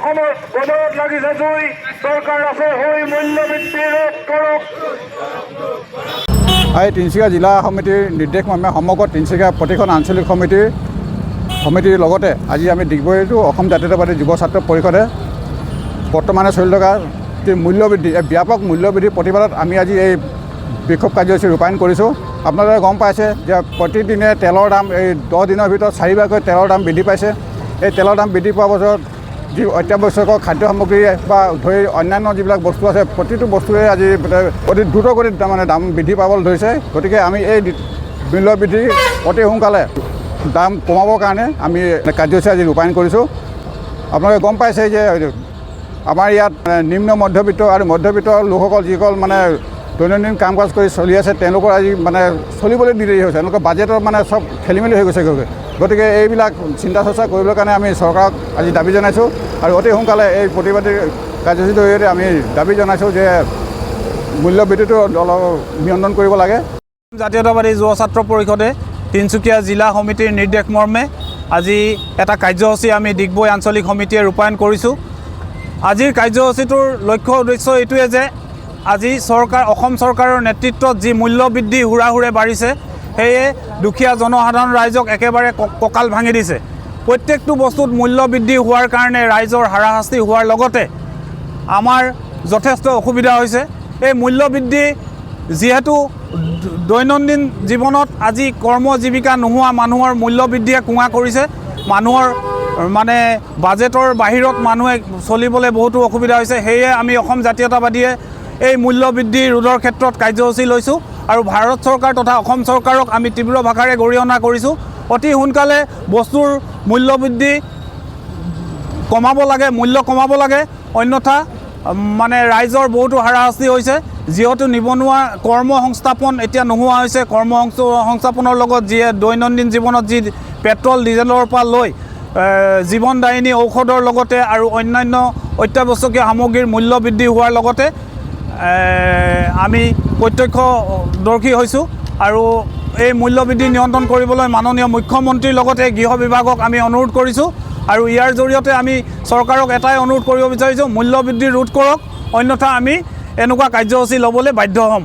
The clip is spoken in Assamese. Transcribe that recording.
অসমত গণত লাগিছে জুই চৰকাৰ আছে হৈ মূল্যবৃদ্ধি ৰোধ কৰক। এই তিনিচুকীয়া জিলা সমিতিৰ নিৰ্দেশ মৰ্মে সমগ্ৰ তিনিচুকীয়া প্ৰতিখন আঞ্চলিক সমিতিৰ লগতে আজি আমি ডিগবৈতো অসম জাতীয়তাবাদী যুৱ ছাত্ৰ পৰিষদে বৰ্তমানে চলি থকা মূল্যবৃদ্ধি ব্যাপক মূল্যবৃদ্ধি প্ৰতিবাদত আমি আজি এই বিক্ষোভ কাৰ্যসূচী ৰূপায়ণ কৰিছোঁ। আপোনালোকে গম পাইছে যে প্ৰতিদিনে তেলৰ দাম এই 10 দিনৰ ভিতৰত 4বাৰকৈ তেলৰ দাম বৃদ্ধি পাইছে। এই তেলৰ দাম বৃদ্ধি পোৱাৰ পাছত যি অত্যাৱশ্যকীয় খাদ্য সামগ্ৰী বা ধৰি অন্যান্য যিবিলাক বস্তু আছে প্ৰতিটো বস্তুৰে আজি অতি দ্ৰুতগতিত তাৰমানে দাম বৃদ্ধি পাবলৈ ধৰিছে। গতিকে আমি এই মূল্যবৃদ্ধি অতি সোনকালে দাম কমাবৰ কাৰণে আমি কাৰ্যসূচী আজি ৰূপায়ণ কৰিছোঁ। আপোনালোকে গম পাইছে যে আমাৰ ইয়াত নিম্ন মধ্যবিত্ত আৰু মধ্যবিত্ত লোকসকল যিসকল মানে দৈনন্দিন কাম কাজ কৰি চলি আছে তেওঁলোকৰ আজি মানে চলিবলৈ দেৰি হৈছে। তেওঁলোকৰ বাজেটৰ মানে চব খেলি মেলি হৈ গৈছে। গতিকে এইবিলাক চিন্তা চৰ্চা কৰিবৰ কাৰণে আমি চৰকাৰক আজি দাবী জনাইছোঁ আৰু অতি সোনকালে এই প্ৰতিবাদী কাৰ্যসূচীৰ জৰিয়তে আমি দাবী জনাইছোঁ যে মূল্যবৃদ্ধিটো অলপ নিয়ন্ত্ৰণ কৰিব লাগে। জাতীয়তাবাদী যুৱ ছাত্ৰ পৰিষদে তিনিচুকীয়া জিলা সমিতিৰ নিৰ্দেশ মৰ্মে আজি এটা কাৰ্যসূচী আমি ডিগবৈ আঞ্চলিক সমিতিয়ে ৰূপায়ণ কৰিছোঁ। আজিৰ কাৰ্যসূচীটোৰ লক্ষ্য উদ্দেশ্য এইটোৱে যে আজি অসম চৰকাৰৰ নেতৃত্বত যি মূল্যবৃদ্ধি হুৰাহুৰে বাঢ়িছে সেয়ে দুখীয়া জনসাধাৰণ ৰাইজক একেবাৰে কঁকাল ভাঙি দিছে। প্ৰত্যেকটো বস্তুত মূল্যবৃদ্ধি হোৱাৰ কাৰণে ৰাইজৰ হাৰাশাস্তি হোৱাৰ লগতে আমাৰ যথেষ্ট অসুবিধা হৈছে। এই মূল্যবৃদ্ধি যিহেতু দৈনন্দিন জীৱনত আজি কৰ্ম জীৱিকা নোহোৱা মানুহৰ মূল্যবৃদ্ধিয়ে কোঙা কৰিছে। মানুহৰ মানে বাজেটৰ বাহিৰত মানুহে চলিবলৈ বহুতো অসুবিধা হৈছে। সেয়ে আমি অসম জাতীয়তাবাদীয়ে এই মূল্যবৃদ্ধি ৰোধৰ ক্ষেত্ৰত কাৰ্যসূচী লৈছোঁ আৰু ভাৰত চৰকাৰ তথা অসম চৰকাৰক আমি তীব্ৰ ভাষাৰে গৰিহণা কৰিছোঁ। অতি সোনকালে বস্তুৰ মূল্যবৃদ্ধি কমাব লাগে, মূল্য কমাব লাগে, অন্যথা মানে ৰাইজৰ বহুতো হাৰাশাস্তি হৈছে। যিহেতু নিবনুৱা কৰ্ম সংস্থাপন এতিয়া নোহোৱা হৈছে। কৰ্ম সংস্থাপনৰ লগত যিয়ে দৈনন্দিন জীৱনত যি পেট্ৰল ডিজেলৰ পৰা লৈ জীৱনদায়িনী ঔষধৰ লগতে আৰু অন্যান্য অত্যাৱশ্যকীয় সামগ্ৰীৰ মূল্য বৃদ্ধি হোৱাৰ লগতে আমি প্ৰত্যক্ষদৰ্শী হৈছোঁ আৰু এই মূল্যবৃদ্ধি নিয়ন্ত্ৰণ কৰিবলৈ মাননীয় মুখ্যমন্ত্ৰীৰ লগতে গৃহ বিভাগক আমি অনুৰোধ কৰিছোঁ আৰু ইয়াৰ জৰিয়তে আমি চৰকাৰক এটাই অনুৰোধ কৰিব বিচাৰিছোঁ, মূল্যবৃদ্ধি ৰোধ কৰক, অন্যথা আমি এনেকুৱা কাৰ্যসূচী ল'বলৈ বাধ্য হ'ম।